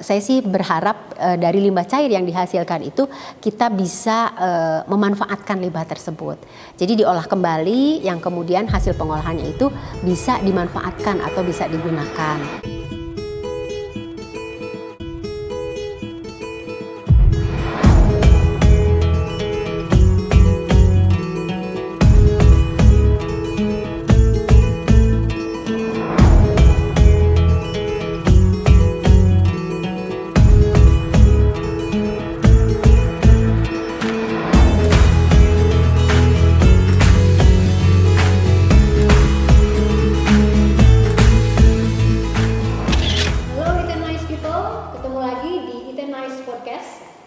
saya sih berharap dari limbah cair yang dihasilkan itu kita bisa memanfaatkan limbah tersebut. Jadi diolah kembali yang kemudian hasil pengolahannya itu bisa dimanfaatkan atau bisa digunakan.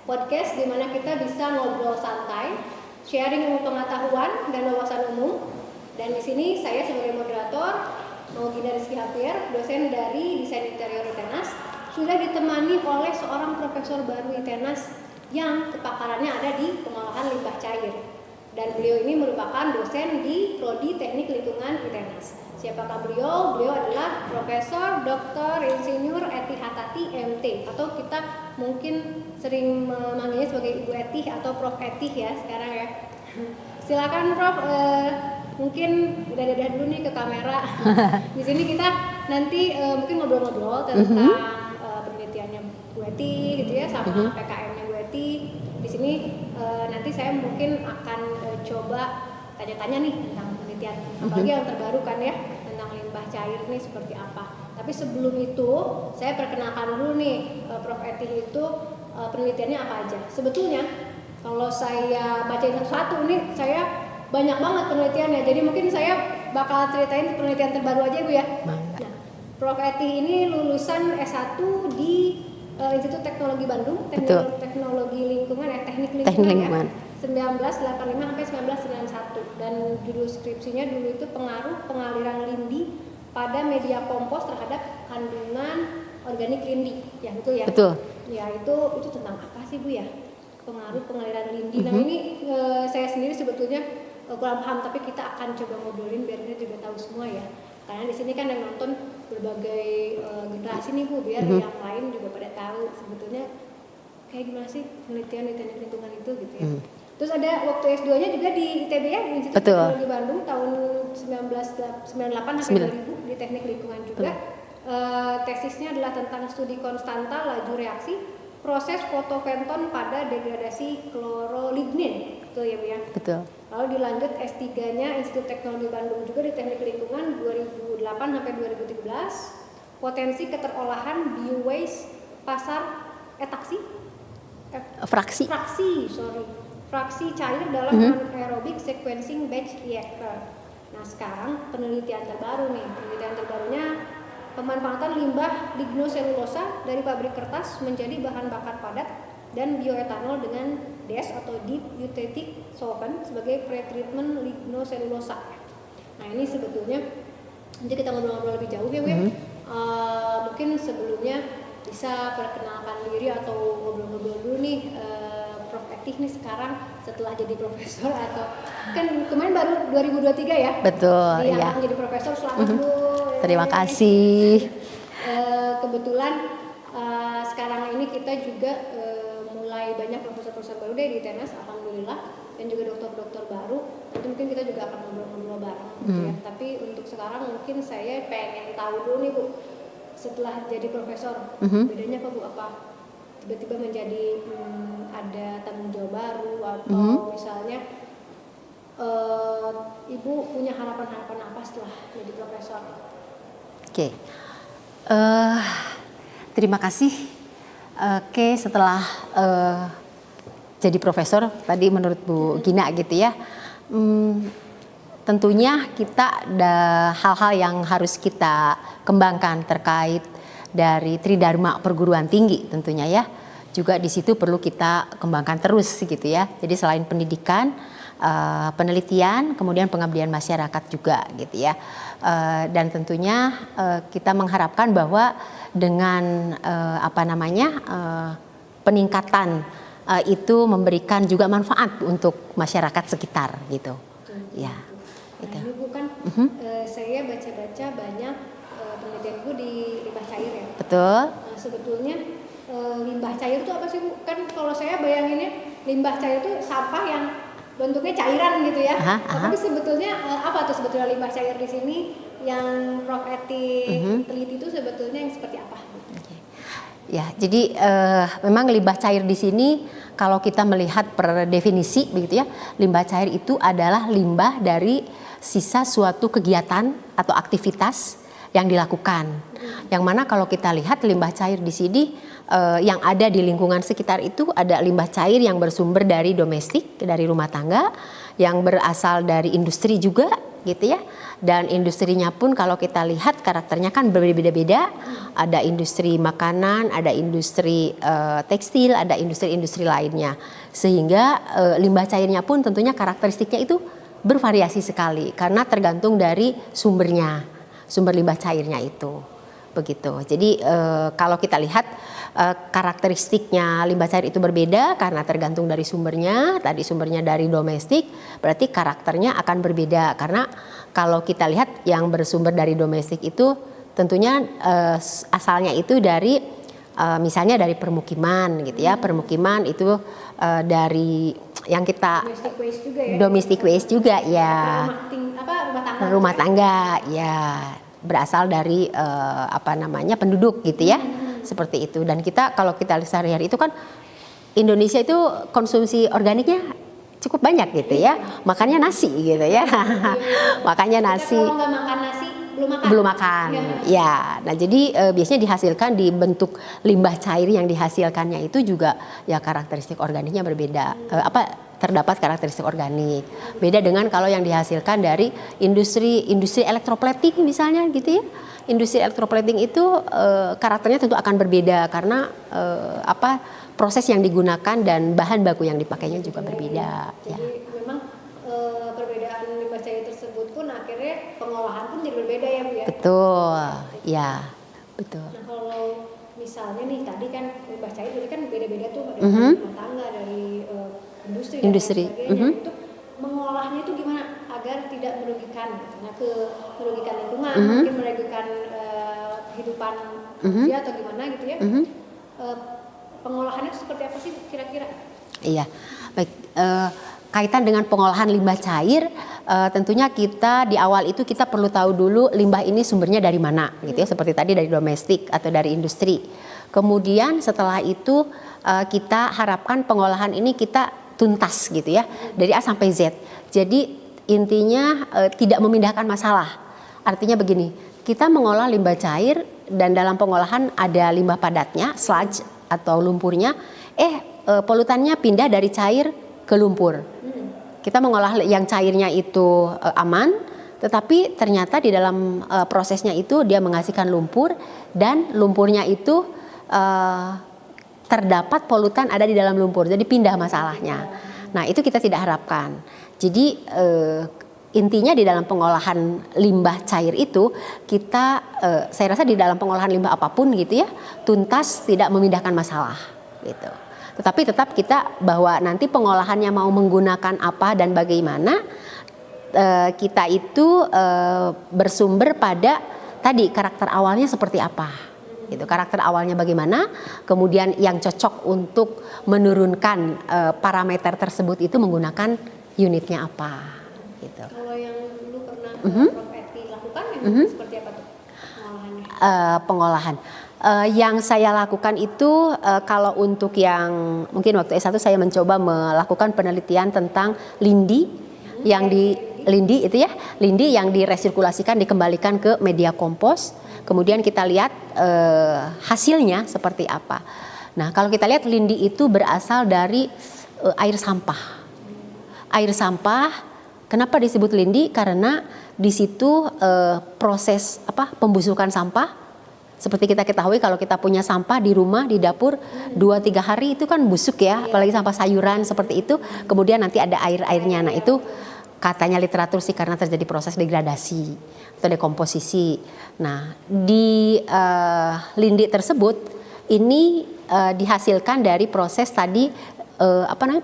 Podcast di mana kita bisa ngobrol santai, sharing ilmu pengetahuan dan wawasan umum. Dan di sini saya sebagai moderator, Maugina Rizky Hafir, dosen dari Desain Interior ITENAS, sudah ditemani oleh seorang profesor baru ITENAS yang kepakarannya ada di pengolahan limbah cair. Dan beliau ini merupakan dosen di Prodi Teknik Lingkungan ITENAS. Siapakah beliau? Beliau adalah Profesor Dr. Insinyur Eti Hatati MT, atau kita mungkin sering memanggilnya sebagai Ibu Eti atau Prof Eti ya sekarang ya. Silakan Prof, mungkin dadah dulu nih ke kamera. Di sini kita nanti mungkin ngobrol-ngobrol tentang penelitiannya Bu Eti gitu ya, sama PKM-nya Bu Eti. Di sini nanti saya mungkin akan coba tanya-tanya nih tentang penelitian, apalagi yang terbaru kan ya, tentang limbah cair ini seperti apa. Tapi sebelum itu saya perkenalkan dulu nih, Prof Eti itu penelitiannya apa aja. Sebetulnya kalau saya bacain satu-satu ini saya banyak banget penelitiannya, jadi mungkin saya bakal ceritain penelitian terbaru aja Bu ya. Nah, Prof Eti ini lulusan S1 di Institut Teknologi Bandung, Teknologi Lingkungan, Teknik Lingkungan ya. 1985 sampai 1991, dan judul skripsinya dulu itu pengaruh pengaliran lindi pada media kompos terhadap kandungan organik lindi, ya betul ya? Betul. Ya itu tentang apa sih Bu ya? Pengaruh pengaliran lindi. Nah ini saya sendiri sebetulnya kurang paham, tapi kita akan coba ngobrolin biar kita juga tahu semua ya. Karena di sini kan yang nonton berbagai generasi nih Bu, biar yang lain juga pada tahu sebetulnya kayak gimana sih penelitian di teknik lingkungan itu gitu ya. Terus ada waktu S2-nya juga di ITB ya, di Institut Teknologi Bandung tahun 1998 sampai 2000 di teknik lingkungan juga. Tesisnya adalah tentang studi konstanta laju reaksi proses fotoventon pada degradasi klorolignin. Betul ya Bu ya? Betul. Lalu dilanjut S3-nya Institut Teknologi Bandung juga di teknik lingkungan 2008 sampai 2013. Potensi keterolahan biowaste pasar fraksi cair dalam anaerobic sequencing batch reactor. Nah sekarang penelitian terbarunya pemanfaatan limbah lignoselulosa dari pabrik kertas menjadi bahan bakar padat dan bioetanol dengan DES atau Deep Eutectic Solvent sebagai pretreatment lignoselulosa. Nah ini sebetulnya nanti kita ngobrol-ngobrol lebih jauh ya Bu ya. Mungkin sebelumnya bisa perkenalkan diri atau ngobrol-ngobrol dulu nih, Prof Eti nih sekarang setelah jadi profesor, atau kan kemarin baru 2023 ya? Betul, iya. Jadi profesor, selamat Bu. Terima kasih. Kebetulan sekarang ini kita juga mulai banyak profesor-profesor baru deh di ITENAS, alhamdulillah, dan juga dokter-dokter baru. Nanti mungkin kita juga akan ngobrol-ngobrol bareng gitu ya. Tapi untuk sekarang mungkin saya pengen tahu dulu nih Bu, setelah jadi profesor, bedanya apa Bu? Apa tiba-tiba menjadi ada tanggung jawab baru, atau misalnya Ibu punya harapan-harapan apa setelah jadi profesor? Oke, terima kasih. Oke, setelah jadi profesor tadi menurut Bu Gina gitu ya, tentunya kita ada hal-hal yang harus kita kembangkan terkait dari Tridharma perguruan tinggi tentunya ya. Juga di situ perlu kita kembangkan terus gitu ya. Jadi selain pendidikan, penelitian, kemudian pengabdian masyarakat juga gitu ya. Dan tentunya kita mengharapkan bahwa dengan peningkatan itu memberikan juga manfaat untuk masyarakat sekitar gitu. Ya. Nah, ini Bu kan saya baca-baca banyak penelitian Bu di limbah cair ya. Betul. Nah, sebetulnya limbah cair itu apa sih Bu? Kan kalau saya bayanginnya limbah cair itu sampah yang bentuknya cairan gitu ya. Tapi sebetulnya apa tuh sebetulnya limbah cair di sini yang Prof Eti teliti itu sebetulnya yang seperti apa? Ya, jadi memang limbah cair di sini kalau kita melihat per definisi begitu ya, limbah cair itu adalah limbah dari sisa suatu kegiatan atau aktivitas yang dilakukan. Yang mana kalau kita lihat limbah cair di sini yang ada di lingkungan sekitar itu ada limbah cair yang bersumber dari domestik, dari rumah tangga, yang berasal dari industri juga gitu ya. Dan industrinya pun kalau kita lihat karakternya kan berbeda-beda. Ada industri makanan, ada industri tekstil, ada industri-industri lainnya. Sehingga limbah cairnya pun tentunya karakteristiknya itu bervariasi sekali karena tergantung dari sumbernya, sumber limbah cairnya itu. Begitu. Jadi kalau kita lihat karakteristiknya limbah cair itu berbeda karena tergantung dari sumbernya. Tadi sumbernya dari domestik, berarti karakternya akan berbeda karena kalau kita lihat yang bersumber dari domestik itu tentunya asalnya itu dari misalnya dari permukiman gitu ya. Permukiman itu dari yang kita Domestic waste juga ya. Domestic waste juga ya. Rumah tangga ya. Berasal dari penduduk gitu ya, seperti itu. Dan kita kalau kita lihat sehari-hari itu kan Indonesia itu konsumsi organiknya cukup banyak gitu ya, makannya nasi gitu ya. Makanya nasi. Kalau nggak makan nasi belum makan. Ya. Nah jadi biasanya dihasilkan di bentuk limbah cair yang dihasilkannya itu juga ya karakteristik organiknya berbeda. Terdapat karakteristik organik. Beda dengan kalau yang dihasilkan dari industri elektroplating misalnya gitu ya. Industri elektroplating itu karakternya tentu akan berbeda karena proses yang digunakan dan bahan baku yang dipakainya juga berbeda. Jadi memang perbedaan limbah cair tersebut pun akhirnya pengolahan pun jadi berbeda ya Bu ya. Betul. Ya, betul. Nah kalau misalnya nih tadi kan limbah cair jadi kan beda-beda tuh dari rumah tangga, dari industri dan sebagainya. Itu mengolahnya itu gimana agar tidak merugikan, merugikan lingkungan, mungkin merugikan kehidupan manusia atau gimana gitu ya. Pengolahannya itu seperti apa sih kira-kira? Iya, baik. Kaitan dengan pengolahan limbah cair, tentunya kita di awal itu kita perlu tahu dulu limbah ini sumbernya dari mana, gitu ya. Seperti tadi dari domestik atau dari industri. Kemudian setelah itu kita harapkan pengolahan ini kita tuntas gitu ya, dari A sampai Z. Jadi intinya tidak memindahkan masalah. Artinya begini, kita mengolah limbah cair dan dalam pengolahan ada limbah padatnya, sludge atau lumpurnya, polutannya pindah dari cair ke lumpur. Kita mengolah yang cairnya itu aman, tetapi ternyata di dalam prosesnya itu dia menghasilkan lumpur dan lumpurnya itu terdapat polutan ada di dalam lumpur, jadi pindah masalahnya. Nah itu kita tidak harapkan. Jadi intinya di dalam pengolahan limbah cair itu kita, saya rasa di dalam pengolahan limbah apapun gitu ya, tuntas tidak memindahkan masalah gitu. Tetapi tetap kita bahwa nanti pengolahannya mau menggunakan apa dan bagaimana, kita itu bersumber pada tadi karakter awalnya seperti apa. Gitu, karakter awalnya bagaimana, kemudian yang cocok untuk menurunkan parameter tersebut itu menggunakan unitnya apa. Gitu. Kalau yang dulu pernah Prof Eti lakukan seperti apa tuh pengolahan? Yang saya lakukan itu kalau untuk yang mungkin waktu S1 saya mencoba melakukan penelitian tentang lindi yang lindi itu ya, lindi yang diresirkulasikan dikembalikan ke media kompos. Kemudian kita lihat hasilnya seperti apa. Nah, kalau kita lihat lindi itu berasal dari air sampah. Air sampah, kenapa disebut lindi? Karena di situ proses pembusukan sampah. Seperti kita ketahui kalau kita punya sampah di rumah, di dapur 2-3 hari itu kan busuk ya, apalagi sampah sayuran seperti itu. Kemudian nanti ada air-airnya. Nah, itu katanya literatur sih karena terjadi proses degradasi atau dekomposisi. Nah, di lindi tersebut ini dihasilkan dari proses tadi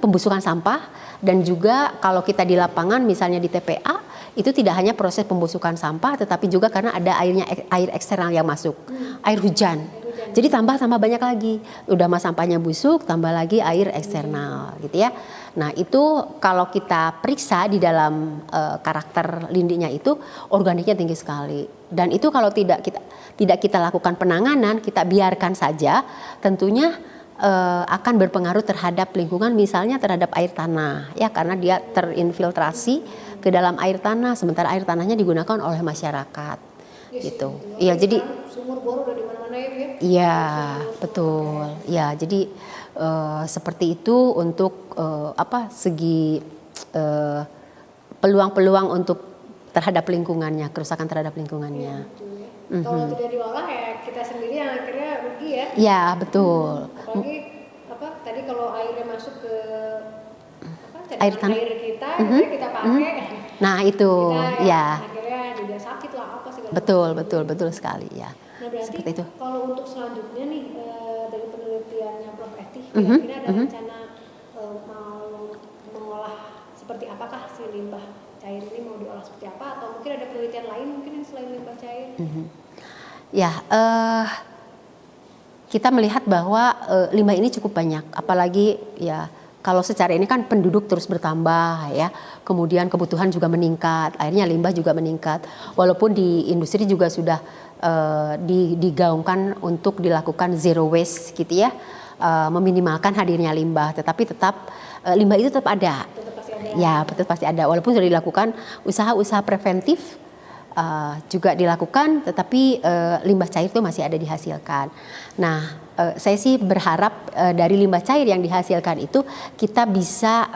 pembusukan sampah, dan juga kalau kita di lapangan misalnya di TPA itu tidak hanya proses pembusukan sampah tetapi juga karena ada air eksternal yang masuk, air hujan. Jadi tambah banyak lagi. Udah mah sampahnya busuk, tambah lagi air eksternal gitu ya. Nah, itu kalau kita periksa di dalam karakter lindinya itu organiknya tinggi sekali. Dan itu kalau tidak kita lakukan penanganan, kita biarkan saja, tentunya akan berpengaruh terhadap lingkungan, misalnya terhadap air tanah ya, karena dia terinfiltrasi ke dalam air tanah, sementara air tanahnya digunakan oleh masyarakat gitu. Iya, jadi sumur bor udah di mana-mana ya, Bu ya. iya, betul. Ya, jadi seperti itu untuk segi peluang-peluang untuk terhadap lingkungannya, kerusakan terhadap lingkungannya. Betul ya. Kalau tidak diolah ya kita sendiri yang akhirnya rugi ya. Ya, betul. Apalagi tadi kalau airnya masuk ke Air tanah. air kita, akhirnya kita pakai. Nah, itu Kita ya. akhirnya juga sakit lah apa segala Betul sekali ya. Nah, berarti Seperti itu. kalau untuk selanjutnya nih dari penelitiannya Prof. Eti, kira-kira ada rencana mau mengolah seperti apakah si limbah cair ini, mau diolah seperti apa, atau mungkin ada penelitian lain mungkin yang selain limbah cair? Ya, kita melihat bahwa limbah ini cukup banyak, apalagi ya kalau secara ini kan penduduk terus bertambah ya, kemudian kebutuhan juga meningkat, akhirnya limbah juga meningkat. Walaupun di industri juga sudah digaungkan untuk dilakukan zero waste gitu ya, meminimalkan hadirnya limbah, tetapi tetap limbah itu tetap ada. Tetap pasti ada. Ya, tetap pasti ada. Walaupun sudah dilakukan usaha-usaha preventif juga dilakukan, tetapi limbah cair itu masih ada dihasilkan. Nah, saya sih berharap dari limbah cair yang dihasilkan itu kita bisa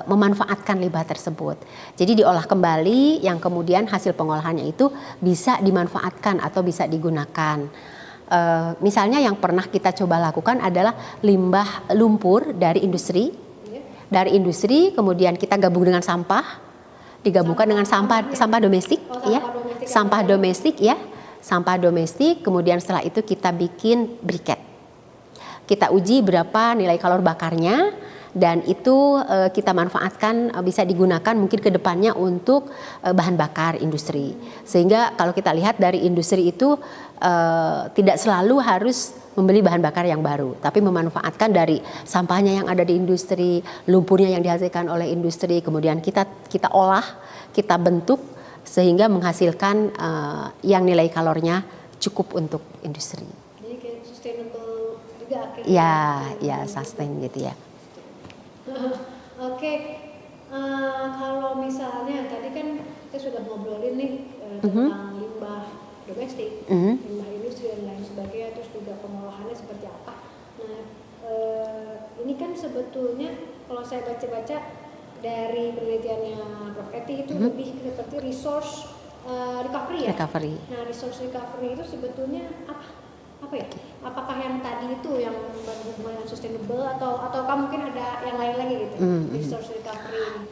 memanfaatkan limbah tersebut. Jadi diolah kembali, yang kemudian hasil pengolahannya itu bisa dimanfaatkan atau bisa digunakan. Misalnya yang pernah kita coba lakukan adalah limbah lumpur dari industri. Dari industri kemudian kita gabung dengan sampah, digabungkan dengan sampah domestik, ya, sampah domestik ya, sampah domestik. Kemudian setelah itu kita bikin briket, kita uji berapa nilai kalori bakarnya, dan itu kita manfaatkan, bisa digunakan mungkin ke depannya untuk bahan bakar industri. Sehingga kalau kita lihat dari industri itu tidak selalu harus membeli bahan bakar yang baru, tapi memanfaatkan dari sampahnya yang ada di industri, lumpurnya yang dihasilkan oleh industri, kemudian kita olah, kita bentuk sehingga menghasilkan yang nilai kalorinya cukup untuk industri. Jadi kayak sustainable juga akhirnya. Ya, sustain gitu ya. Oke, kalau misalnya tadi kan kita sudah ngobrolin nih tentang limbah domestik, limbah industri dan lain sebagainya, terus juga pengolahannya seperti apa. Nah, ini kan sebetulnya kalau saya baca-baca dari penelitiannya Prof. Eti itu lebih seperti resource recovery ya. Nah, resource recovery itu sebetulnya apa ya? Apakah yang tadi itu yang berhubungan dengan sustainable atau mungkin ada yang lain lagi gitu? Resource recovery ini.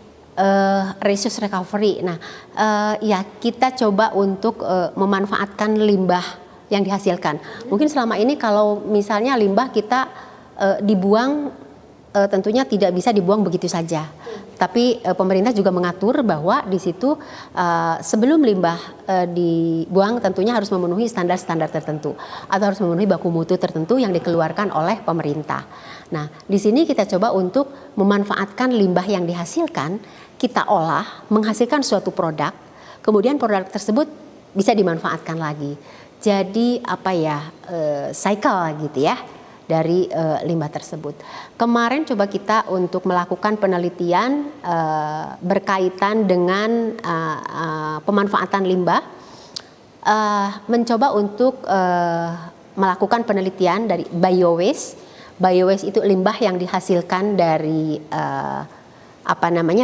Resource recovery. Nah, ya kita coba untuk memanfaatkan limbah yang dihasilkan. Mungkin selama ini kalau misalnya limbah kita dibuang, tentunya tidak bisa dibuang begitu saja. Tapi pemerintah juga mengatur bahwa di situ sebelum limbah dibuang tentunya harus memenuhi standar-standar tertentu atau harus memenuhi baku mutu tertentu yang dikeluarkan oleh pemerintah. Nah, di sini kita coba untuk memanfaatkan limbah yang dihasilkan, kita olah, menghasilkan suatu produk, kemudian produk tersebut bisa dimanfaatkan lagi. Jadi cycle gitu ya dari limbah tersebut. Kemarin coba kita untuk melakukan penelitian berkaitan dengan pemanfaatan limbah, mencoba untuk melakukan penelitian dari biowaste. Biowaste itu limbah yang dihasilkan dari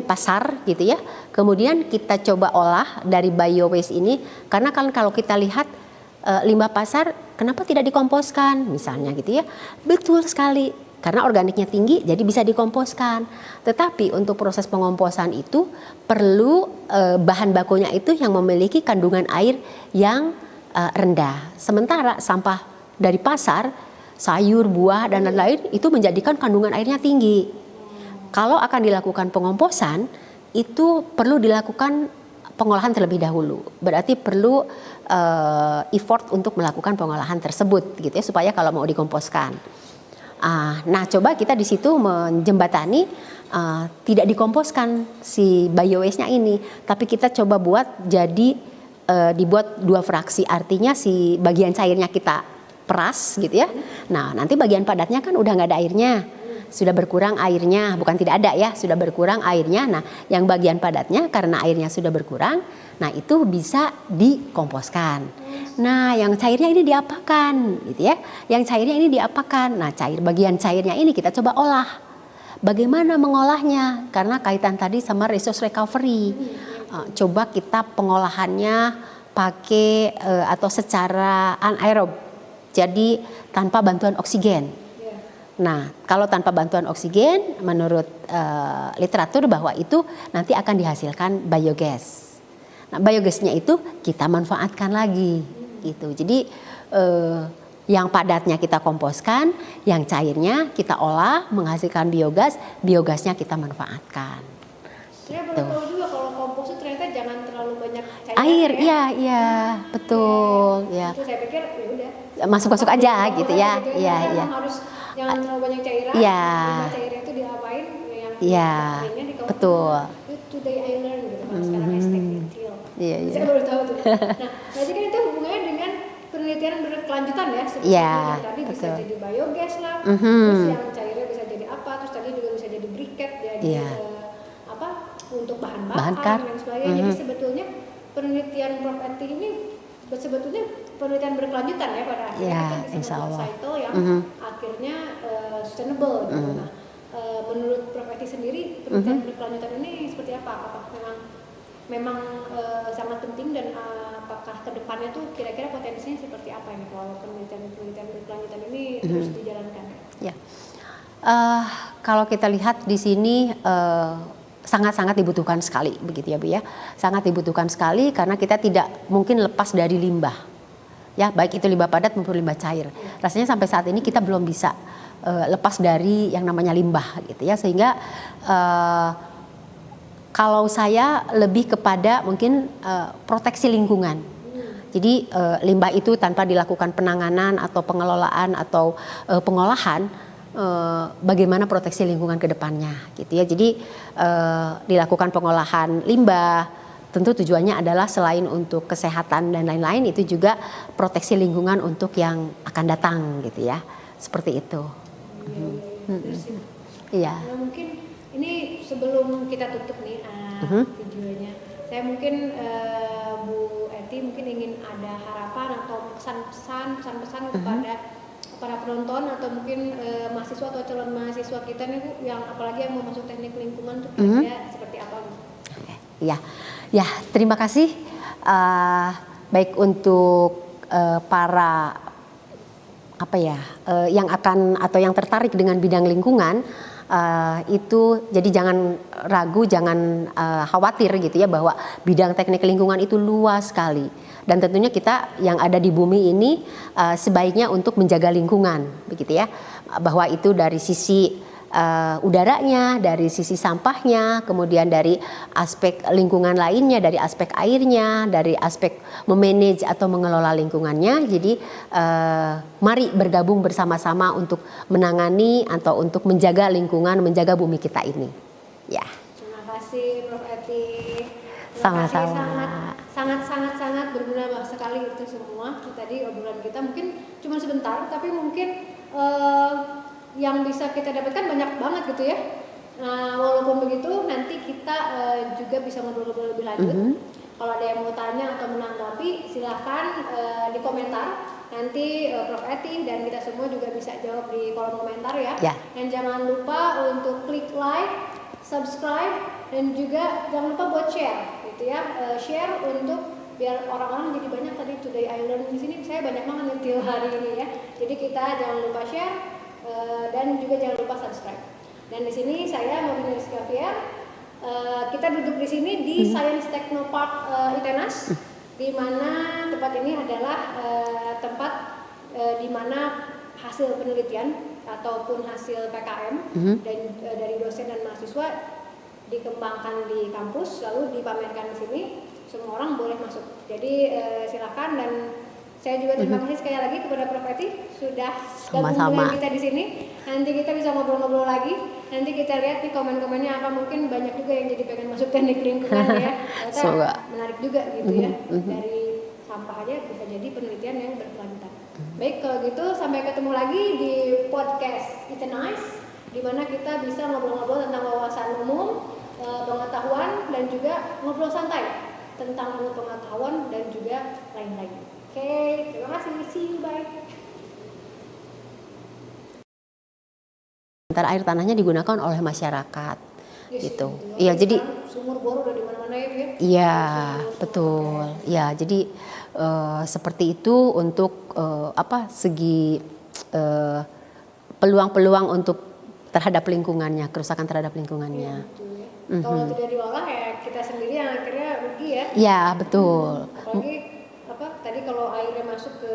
pasar gitu ya. Kemudian kita coba olah dari biowaste ini, karena kalau kita lihat limbah pasar kenapa tidak dikomposkan misalnya gitu ya. Betul sekali, karena organiknya tinggi jadi bisa dikomposkan. Tetapi untuk proses pengomposan itu perlu bahan bakunya itu yang memiliki kandungan air yang rendah. Sementara sampah dari pasar, sayur, buah dan lain-lain itu menjadikan kandungan airnya tinggi. Kalau akan dilakukan pengomposan itu perlu dilakukan pengolahan terlebih dahulu. Berarti perlu effort untuk melakukan pengolahan tersebut gitu ya, supaya kalau mau dikomposkan. Nah, coba kita di situ menjembatani tidak dikomposkan si biowaste-nya ini, tapi kita coba buat jadi dibuat 2 fraksi, artinya si bagian cairnya kita peras gitu ya. Nah, nanti bagian padatnya kan udah nggak ada airnya, sudah berkurang airnya, bukan tidak ada ya, sudah berkurang airnya. Nah, yang bagian padatnya karena airnya sudah berkurang, nah itu bisa dikomposkan. Nah, yang cairnya ini diapakan gitu ya? Yang cairnya ini diapakan? Nah, bagian cairnya ini kita coba olah. Bagaimana mengolahnya? Karena kaitan tadi sama resource recovery. Coba kita pengolahannya pakai atau secara anaerob, jadi tanpa bantuan oksigen. Nah, kalau tanpa bantuan oksigen, menurut literatur bahwa itu nanti akan dihasilkan biogas. Nah, biogasnya itu kita manfaatkan lagi, gitu. Jadi yang padatnya kita komposkan, yang cairnya kita olah menghasilkan biogas, biogasnya kita manfaatkan. Saya baru tahu juga kalau kompos itu ternyata jangan terlalu banyak cairan. Air, iya, betul, ya. Itu saya pikir ya udah. Masuk aja gitu ya, iya. Harus jangan terlalu banyak cairan. Iya. Cairnya itu diapain? Yang Iya, dikompos. betul. Today I learned gitu. Kalau sekarang hashtag detail. Iya. Saya baru tahu tuh. Nah, berarti kan itu hubungannya dengan penelitian berkelanjutan ya. Seperti yang tadi bisa jadi biogas lah. Terus yang cairnya bisa jadi apa? Terus tadi juga bisa jadi briquette, jadi untuk bahan bakar dan sebagainya. Jadi sebetulnya penelitian Prof Eti ini sebetulnya penelitian berkelanjutan ya pada akhirnya kita bisa membuat cycle yang akhirnya sustainable gitu. Nah, menurut Prof Eti sendiri penelitian berkelanjutan ini seperti apa? Apakah memang sangat penting dan apakah kedepannya tuh kira-kira potensinya seperti apa ini kalau penelitian berkelanjutan ini terus dijalankan? Ya. Kalau kita lihat di sini sangat-sangat dibutuhkan sekali begitu ya Bu ya, sangat dibutuhkan sekali karena kita tidak mungkin lepas dari limbah ya, baik itu limbah padat maupun limbah cair. Rasanya sampai saat ini kita belum bisa lepas dari yang namanya limbah gitu ya, sehingga kalau saya lebih kepada mungkin proteksi lingkungan. Jadi limbah itu tanpa dilakukan penanganan atau pengelolaan atau pengolahan, bagaimana proteksi lingkungan ke depannya gitu ya. Jadi dilakukan pengolahan limbah, tentu tujuannya adalah selain untuk kesehatan dan lain-lain, itu juga proteksi lingkungan untuk yang akan datang gitu ya. Seperti itu. Iya. Nah, mungkin ini sebelum kita tutup nih videonya, saya mungkin Bu Eti mungkin ingin ada harapan atau pesan-pesan kepada para penonton atau mungkin mahasiswa atau calon mahasiswa kita nih Bu, yang apalagi yang mau masuk teknik lingkungan tuh kira-kira seperti apa Bu? Ya, terima kasih baik untuk para yang akan atau yang tertarik dengan bidang lingkungan. Itu jadi jangan ragu, jangan khawatir gitu ya, bahwa bidang teknik lingkungan itu luas sekali, dan tentunya kita yang ada di bumi ini sebaiknya untuk menjaga lingkungan begitu ya, bahwa itu dari sisi udaranya, dari sisi sampahnya, kemudian dari aspek lingkungan lainnya, dari aspek airnya, dari aspek memanage atau mengelola lingkungannya. Jadi mari bergabung bersama-sama untuk menangani atau untuk menjaga lingkungan, menjaga bumi kita ini. Ya. Terima kasih Prof Eti. Sama-sama. Sangat berguna sekali itu semua. Tadi obrolan kita mungkin cuma sebentar, tapi mungkin yang bisa kita dapatkan banyak banget gitu ya. Nah, walaupun begitu nanti kita juga bisa ngobrol-ngobrol lebih lanjut. Kalau ada yang mau tanya atau menanggapi, silahkan di komentar. Nanti Prof Eti dan kita semua juga bisa jawab di kolom komentar ya. Dan jangan lupa untuk klik like, subscribe, dan juga jangan lupa buat share gitu ya. Share untuk biar orang-orang jadi banyak. Tadi Today I Learned di sini saya banyak banget nih hari ini ya. Jadi kita jangan lupa share dan juga jangan lupa subscribe. Dan di sini saya Maudina Rizky Afiar. Kita duduk di sini di Science Technopark ITENAS, di mana tempat ini adalah tempat di mana hasil penelitian ataupun hasil PKM dan dari dosen dan mahasiswa dikembangkan di kampus lalu dipamerkan di sini semua orang boleh masuk. Jadi silakan, dan saya juga terima kasih sekali lagi kepada Prof Eti sudah gabung dengan kita di sini. Nanti kita bisa ngobrol-ngobrol lagi. Nanti kita lihat nih komen-komennya apa, mungkin banyak juga yang jadi pengen masuk teknik lingkungan ya. Ternyata menarik juga gitu ya. Dari sampah aja bisa jadi penelitian yang berkelanjutan. Baik, kalau gitu sampai ketemu lagi di podcast It's Nice, di mana kita bisa ngobrol-ngobrol tentang wawasan umum, pengetahuan, dan juga ngobrol santai tentang ilmu pengetahuan dan juga lain-lain. Oke, terima kasih. See you, bye. Sementara air tanahnya digunakan oleh masyarakat, gitu. Iya, jadi sumur bor udah di mana-mana ya, Bu ya? Iya, betul. Ya, jadi seperti itu untuk segi peluang-peluang untuk terhadap lingkungannya, kerusakan terhadap lingkungannya. Ya, kalau tidak diolah ya kita sendiri yang akhirnya rugi ya. Ya, betul. Apalagi tadi kalau airnya masuk ke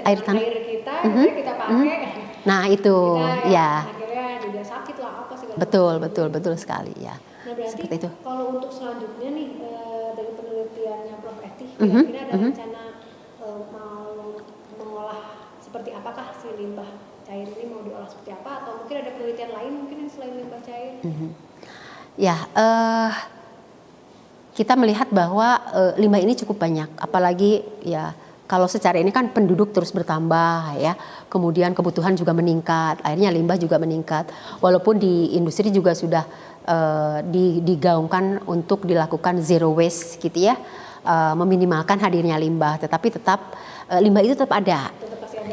air tanah kita, kita pakai. Nah itu, ya. Akhirnya juga sakit lah apa segala. Betul sekali ya. Nah berarti seperti itu. Kalau untuk selanjutnya nih dari penelitiannya Prof Eti, kira-kira ada rencana mau mengolah seperti apakah si limbah cair ini, mau diolah seperti apa, atau mungkin ada penelitian lain mungkin yang selain limbah cair? Ya, kita melihat bahwa limbah ini cukup banyak, apalagi ya kalau secara ini kan penduduk terus bertambah ya, kemudian kebutuhan juga meningkat, akhirnya limbah juga meningkat. Walaupun di industri juga sudah digaungkan untuk dilakukan zero waste gitu ya, meminimalkan hadirnya limbah, tetapi tetap limbah itu tetap ada.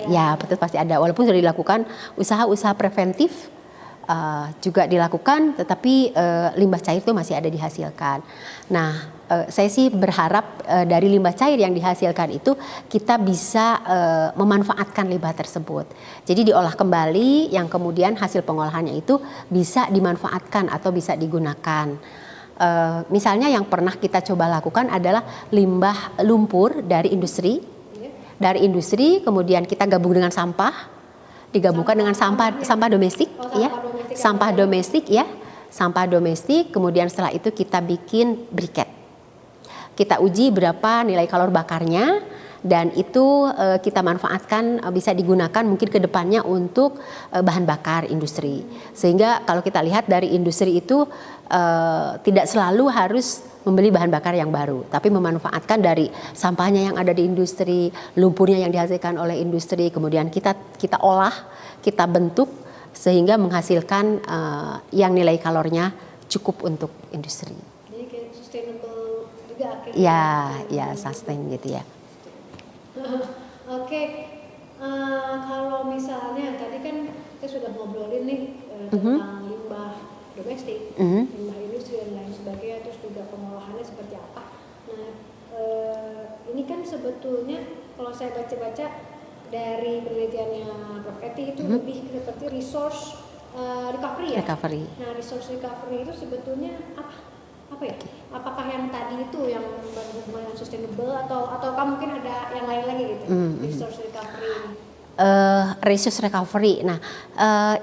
Ya, betul pasti ada. Walaupun sudah dilakukan usaha-usaha preventif juga dilakukan, tetapi limbah cair itu masih ada dihasilkan. Nah, saya sih berharap dari limbah cair yang dihasilkan itu kita bisa memanfaatkan limbah tersebut. Jadi diolah kembali, yang kemudian hasil pengolahannya itu bisa dimanfaatkan atau bisa digunakan. Misalnya yang pernah kita coba lakukan adalah limbah lumpur dari industri. Dari industri kemudian kita gabung dengan sampah, digabungkan dengan sampah domestik, ya, sampah domestik ya, sampah domestik. Kemudian setelah itu kita bikin briket, kita uji berapa nilai kalori bakarnya, dan itu kita manfaatkan, bisa digunakan mungkin ke depannya untuk bahan bakar industri. Sehingga kalau kita lihat dari industri itu tidak selalu harus membeli bahan bakar yang baru, tapi memanfaatkan dari sampahnya yang ada di industri, lumpurnya yang dihasilkan oleh industri, kemudian kita olah, kita bentuk sehingga menghasilkan yang nilai kalorinya cukup untuk industri. Jadi kayak sustainable juga akhirnya. Ya sustain gitu ya. Oke, kalau misalnya tadi kan kita sudah ngobrolin nih tentang limbah domestik, limbah industri dan lain sebagainya, terus juga pengolahannya seperti apa. Nah, ini kan sebetulnya kalau saya baca-baca dari penelitiannya Prof Eti itu lebih seperti resource recovery ya. Nah, resource recovery itu sebetulnya apa ya? Apakah yang tadi itu yang berhubungan dengan sustainable atau mungkin ada yang lain lagi gitu? Resource recovery ini. Resource recovery. Nah,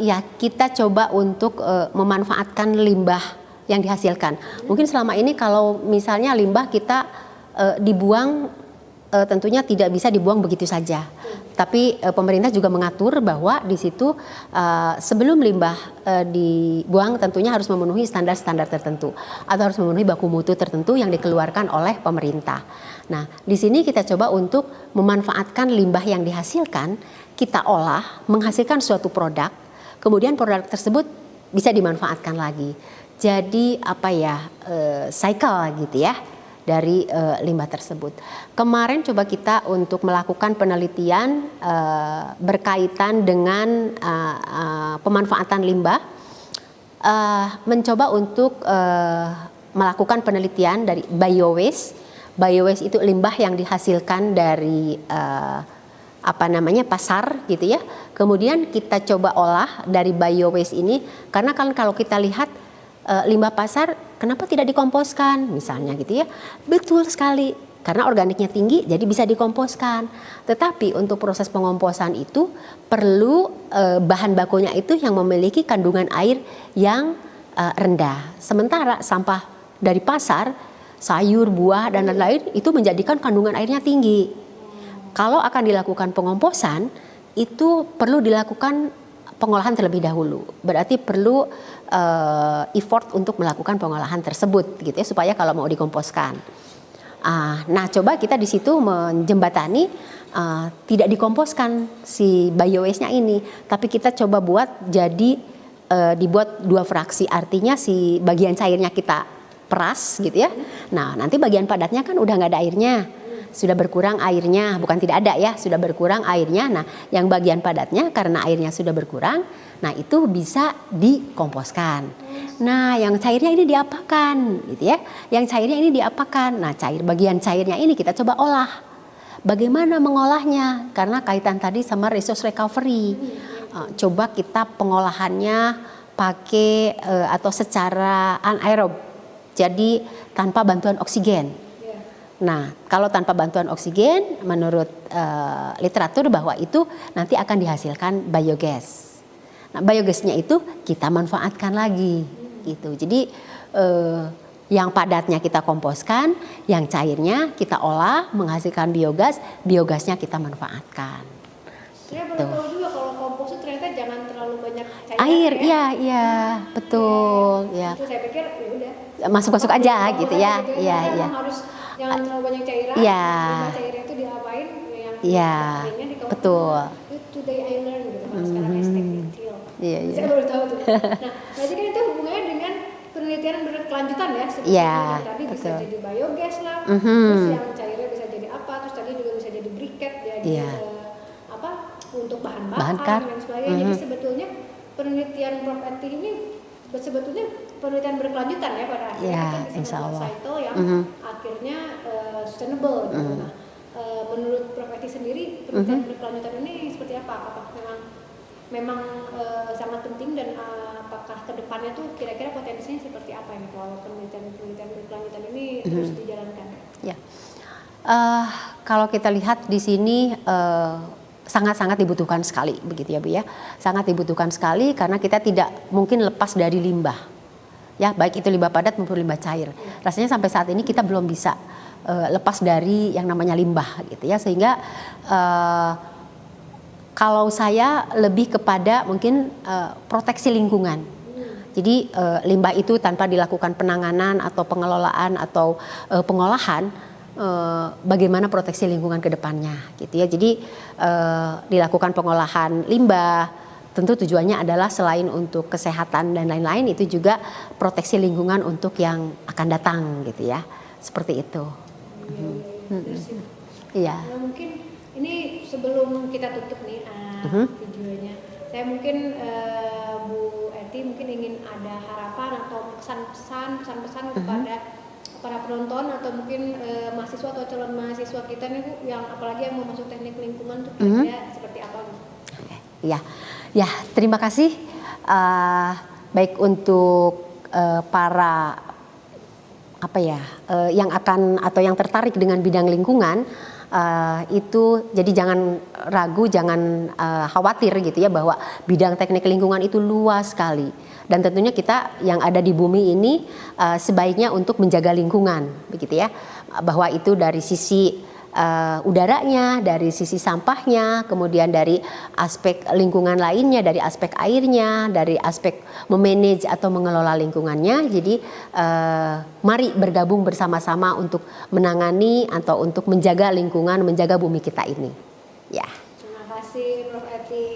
ya kita coba untuk memanfaatkan limbah yang dihasilkan. Mungkin selama ini kalau misalnya limbah kita dibuang, tentunya tidak bisa dibuang begitu saja. Tapi pemerintah juga mengatur bahwa di situ sebelum limbah dibuang tentunya harus memenuhi standar-standar tertentu atau harus memenuhi baku mutu tertentu yang dikeluarkan oleh pemerintah. Nah, di sini kita coba untuk memanfaatkan limbah yang dihasilkan, kita olah, menghasilkan suatu produk, kemudian produk tersebut bisa dimanfaatkan lagi. Jadi cycle gitu ya dari limbah tersebut. Kemarin coba kita untuk melakukan penelitian berkaitan dengan pemanfaatan limbah, mencoba untuk melakukan penelitian dari biowaste. Biowaste itu limbah yang dihasilkan dari pasar gitu ya. Kemudian kita coba olah dari biowaste ini, karena kan kalau kita lihat limbah pasar kenapa tidak dikomposkan misalnya gitu ya. Betul sekali, karena organiknya tinggi jadi bisa dikomposkan. Tetapi untuk proses pengomposan itu perlu bahan bakunya itu yang memiliki kandungan air yang rendah. Sementara sampah dari pasar sayur, buah dan lain-lain itu menjadikan kandungan airnya tinggi. Kalau akan dilakukan pengomposan itu perlu dilakukan pengolahan terlebih dahulu. Berarti perlu effort untuk melakukan pengolahan tersebut gitu ya supaya kalau mau dikomposkan. Nah, coba kita di situ menjembatani tidak dikomposkan si biowaste-nya ini, tapi kita coba buat jadi dibuat 2 fraksi. Artinya si bagian cairnya kita peras gitu ya. Nah, nanti bagian padatnya kan udah nggak ada airnya. Sudah berkurang airnya, bukan tidak ada ya, sudah berkurang airnya. Nah, yang bagian padatnya karena airnya sudah berkurang, nah itu bisa dikomposkan. Nah, yang cairnya ini diapakan gitu ya. Yang cairnya ini diapakan. Nah, bagian cairnya ini kita coba olah. Bagaimana mengolahnya? Karena kaitan tadi sama resource recovery. Coba kita pengolahannya pakai atau secara anaerob. Jadi tanpa bantuan oksigen. Nah, kalau tanpa bantuan oksigen, menurut literatur bahwa itu nanti akan dihasilkan biogas. Nah, biogasnya itu kita manfaatkan lagi, gitu. Jadi yang padatnya kita komposkan, yang cairnya kita olah menghasilkan biogas, biogasnya kita manfaatkan. Saya baru tahu juga kalau kompos itu ternyata jangan terlalu banyak cairan. Air, iya, betul, ya. Itu saya pikir ya udah. Masuk aja gitu ya, iya. Harus jangan terlalu banyak cairan. Iya. Cairnya itu diapain? Yang iya, betul. Itu today I learn gitu. Kalau sekarang hashtag kecil. Iya. Saya baru tahu tuh. Nah, berarti kan itu hubungannya dengan penelitian berkelanjutan ya. Seperti yang tadi betul. Bisa jadi biogas lah. Terus yang cairnya bisa jadi apa? Terus tadi juga bisa jadi briquette, jadi untuk bahan bakar dan sebagainya. Jadi sebetulnya penelitian Prof. Eti ini sebetulnya penelitian berkelanjutan ya pada akhirnya kita bisa membuat cycle yang akhirnya sustainable gitu. Nah, menurut Prof. Eti sendiri penelitian berkelanjutan ini seperti apa? Apakah memang sangat penting dan apakah kedepannya tuh kira-kira potensinya seperti apa ini kalau penelitian berkelanjutan ini terus dijalankan? Ya, kalau kita lihat di sini sangat-sangat dibutuhkan sekali begitu ya Bu ya, sangat dibutuhkan sekali karena kita tidak mungkin lepas dari limbah ya, baik itu limbah padat maupun limbah cair. Rasanya sampai saat ini kita belum bisa lepas dari yang namanya limbah gitu ya, sehingga kalau saya lebih kepada mungkin proteksi lingkungan. Jadi limbah itu tanpa dilakukan penanganan atau pengelolaan atau pengolahan, bagaimana proteksi lingkungan ke depannya gitu ya. Jadi dilakukan pengolahan limbah tentu tujuannya adalah selain untuk kesehatan dan lain-lain, itu juga proteksi lingkungan untuk yang akan datang gitu ya. Seperti itu. Iya. Nah, mungkin ini sebelum kita tutup nih videonya, saya mungkin Bu Eti mungkin ingin ada harapan atau pesan-pesan kepada para penonton atau mungkin mahasiswa atau calon mahasiswa kita nih Bu, yang apalagi yang mau masuk teknik lingkungan tuh kira-kira seperti apa Bu? Ya, terima kasih baik untuk para yang akan atau yang tertarik dengan bidang lingkungan. Itu jadi jangan ragu, jangan khawatir gitu ya, bahwa bidang teknik lingkungan itu luas sekali dan tentunya kita yang ada di bumi ini sebaiknya untuk menjaga lingkungan begitu ya, bahwa itu dari sisi udaranya, dari sisi sampahnya, kemudian dari aspek lingkungan lainnya, dari aspek airnya, dari aspek memanage atau mengelola lingkungannya. Jadi mari bergabung bersama-sama untuk menangani atau untuk menjaga lingkungan, menjaga bumi kita ini. Ya. Terima kasih Prof. Eti.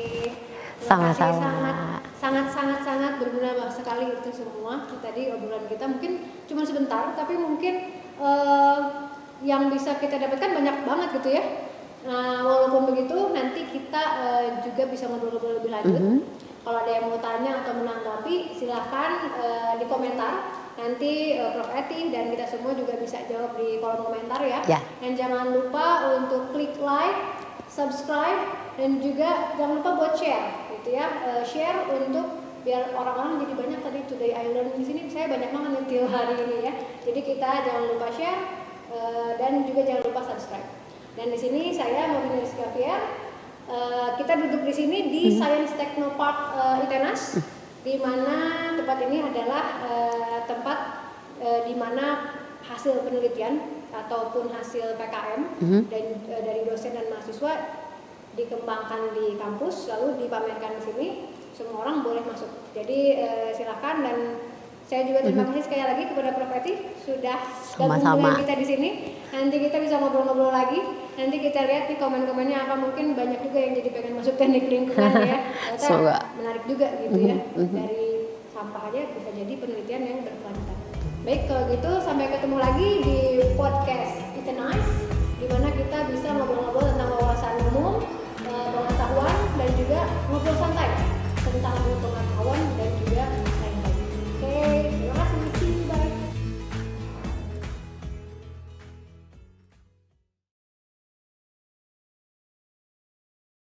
Sama-sama. Sangat berguna sekali itu semua. Tadi obrolan kita mungkin cuma sebentar, tapi mungkin yang bisa kita dapatkan banyak banget gitu ya. Nah, walaupun begitu nanti kita juga bisa ngobrol-ngobrol lebih lanjut. Kalau ada yang mau tanya atau menanggapi silahkan di komentar. Nanti Prof. Eti dan kita semua juga bisa jawab di kolom komentar ya. Dan jangan lupa untuk klik like, subscribe, dan juga jangan lupa buat share gitu ya. Share untuk biar orang-orang jadi banyak. Tadi Today I Learn di sini saya banyak banget nih tiap hari ini ya. Jadi kita jangan lupa share dan juga jangan lupa subscribe. Dan di sini saya Maudine Rizky Afiar. Kita duduk di sini di Science Technopark ITENAS, di mana tempat ini adalah tempat di mana hasil penelitian ataupun hasil PKM dan dari dosen dan mahasiswa dikembangkan di kampus lalu dipamerkan di sini, semua orang boleh masuk. Jadi silakan, dan saya juga terima kasih sekali lagi kepada Prof Eti sudah gabung dengan kita di sini. Nanti kita bisa ngobrol-ngobrol lagi. Nanti kita lihat di komen-komennya apa, mungkin banyak juga yang jadi pengen masuk teknik lingkungan ya. Ternyata menarik juga gitu ya. Dari sampah aja bisa jadi penelitian yang berkualitas. Baik, kalau gitu sampai ketemu lagi di podcast It's Nice, di mana kita bisa ngobrol-ngobrol tentang wawasan umum, pengetahuan, dan juga ngobrol santai tentang pengetahuan